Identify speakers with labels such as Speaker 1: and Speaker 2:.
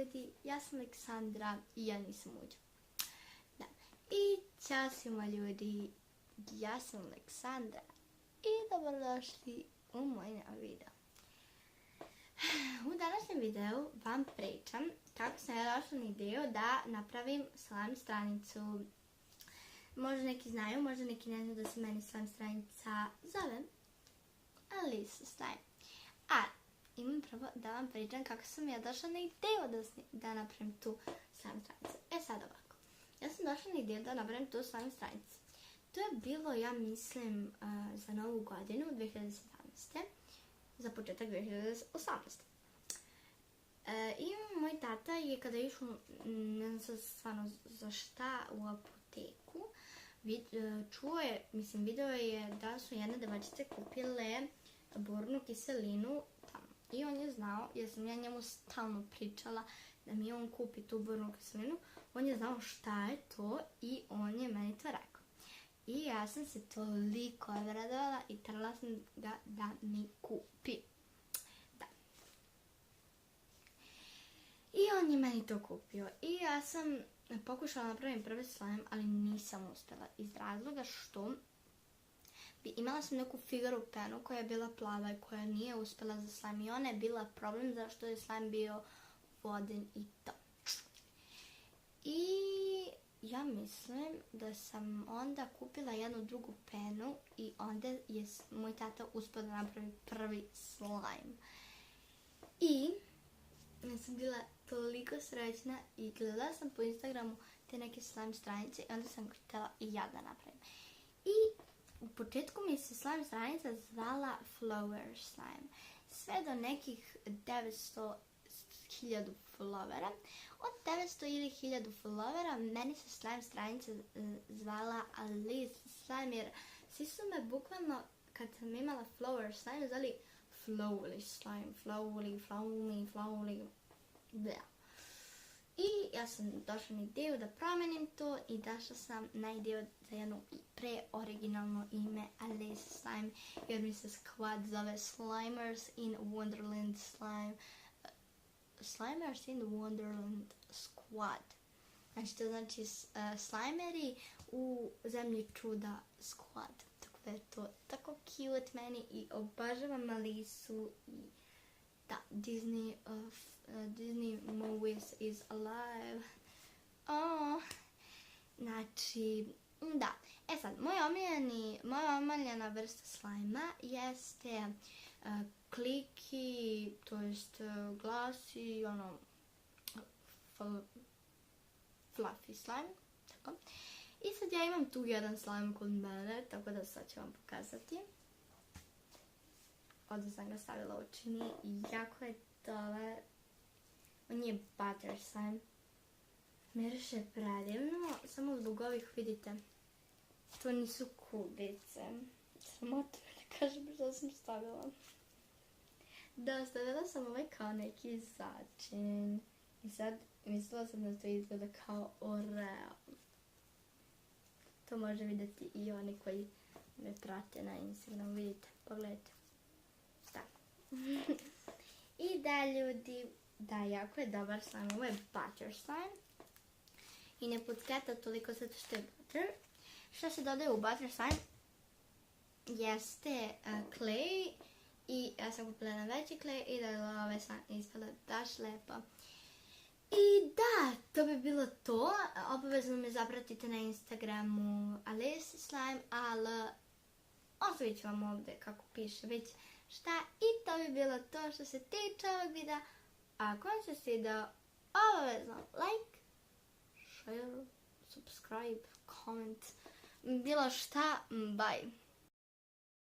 Speaker 1: ljudi, ja sam Aleksandra i ja nisam Uđa. Da. I ćao svima ljudi, ja sam Aleksandra i dobrodošli u moj novi video. U današnjem videu vam pričam kako sam ja došla na ideju da napravim slime stranicu. Možda neki znaju, možda neki ne znaju da se meni slime stranica zove Alisa Slime. A imam pravo da vam pričam kako sam ja došla na ideju da napravim tu slime stranicu. Sad ovako. Ja sam došla na ideju da napravim tu slime stranicu. To je bilo, ja mislim, za novu godinu, 2017. Za početak 2018. I moj tata je kada je išao, ne znam stvarno za šta, u apoteku, video je da su jedne devojčice kupile bornu kiselinu tamo. I on je znao, jer sam ja njemu stalno pričala da mi on kupi tu bornu kiselinu, on je znao šta je to i on je meni to rekao. I ja sam se toliko obradovala i trala sam ga da mi kupi. Da. I on je meni to kupio. I ja sam pokušala napraviti prvi slime, ali nisam uspjela. Iz razloga što imala sam neku figuru penu koja je bila plava i koja nije uspjela za slime. I ona je bila problem zašto je slime bio voden i to. I ja mislim da sam onda kupila jednu drugu penu i onda je moj tata uspio da napravi prvi slime. I ja sam bila toliko srećna i gledala sam po Instagramu te neke slime stranice i onda sam htjela i ja da napravim. I u početku mi se slime stranica zvala Flower Slime. Sve do nekih 900.000 followera. Od 900 ili 1000 followera meni se slime stranica zvala Alisa Slime, jer svi su me bukvalno, kad sam imala Flower Slime, zvali Flowly Slime, Flowly, da. I ja sam došla na ideju da promenim to i došla sam na ideju za jedno preoriginalno ime Alisa Slime, jer mi se squad zove Slimers in Wonderland Slime. Slimers in Wonderland Squad. Znači to znači slimeri u zemlji čuda squad. Tako da je to tako cute meni i obožavam Alisu i da, Disney movies is alive. Oh. Znači, da. Sad, moja omiljena vrsta slajma jeste kliki, to jest glasi, fluffy slime, tako. I sad ja imam tu jedan slime kod mene, tako da sad ću vam pokazati. Ovdje sam ga stavila u čini i jako je dobar. On je butter slime. Miriše predivno, samo zbog ovih, vidite, to nisu kubice. Samo to ne kažem što sam stavila. Da, stavila sam ovaj kao neki začin. I sad mislila sam da to izgleda kao Oreo. To može vidjeti i oni koji me prate na Instagramu. Vidite, pogledajte. Da. I da, ljudi, da, jako je dobar slime. Ovo je butter slime. I ne pucketa toliko zato što je butter. Šta se dodaje u butter slime? Jeste clay. I ja sam kupila jedan veći klej i da ove sam ispala baš lepo. I da, to bi bilo to. Obavezno me zapratite na Instagramu Alisa Slime, ali ostavit ću vam ovdje kako piše već šta. I to bi bilo to što se tiče ovog videa. Ako vam se svidio, obavezno like, share, subscribe, comment, bilo šta, bye.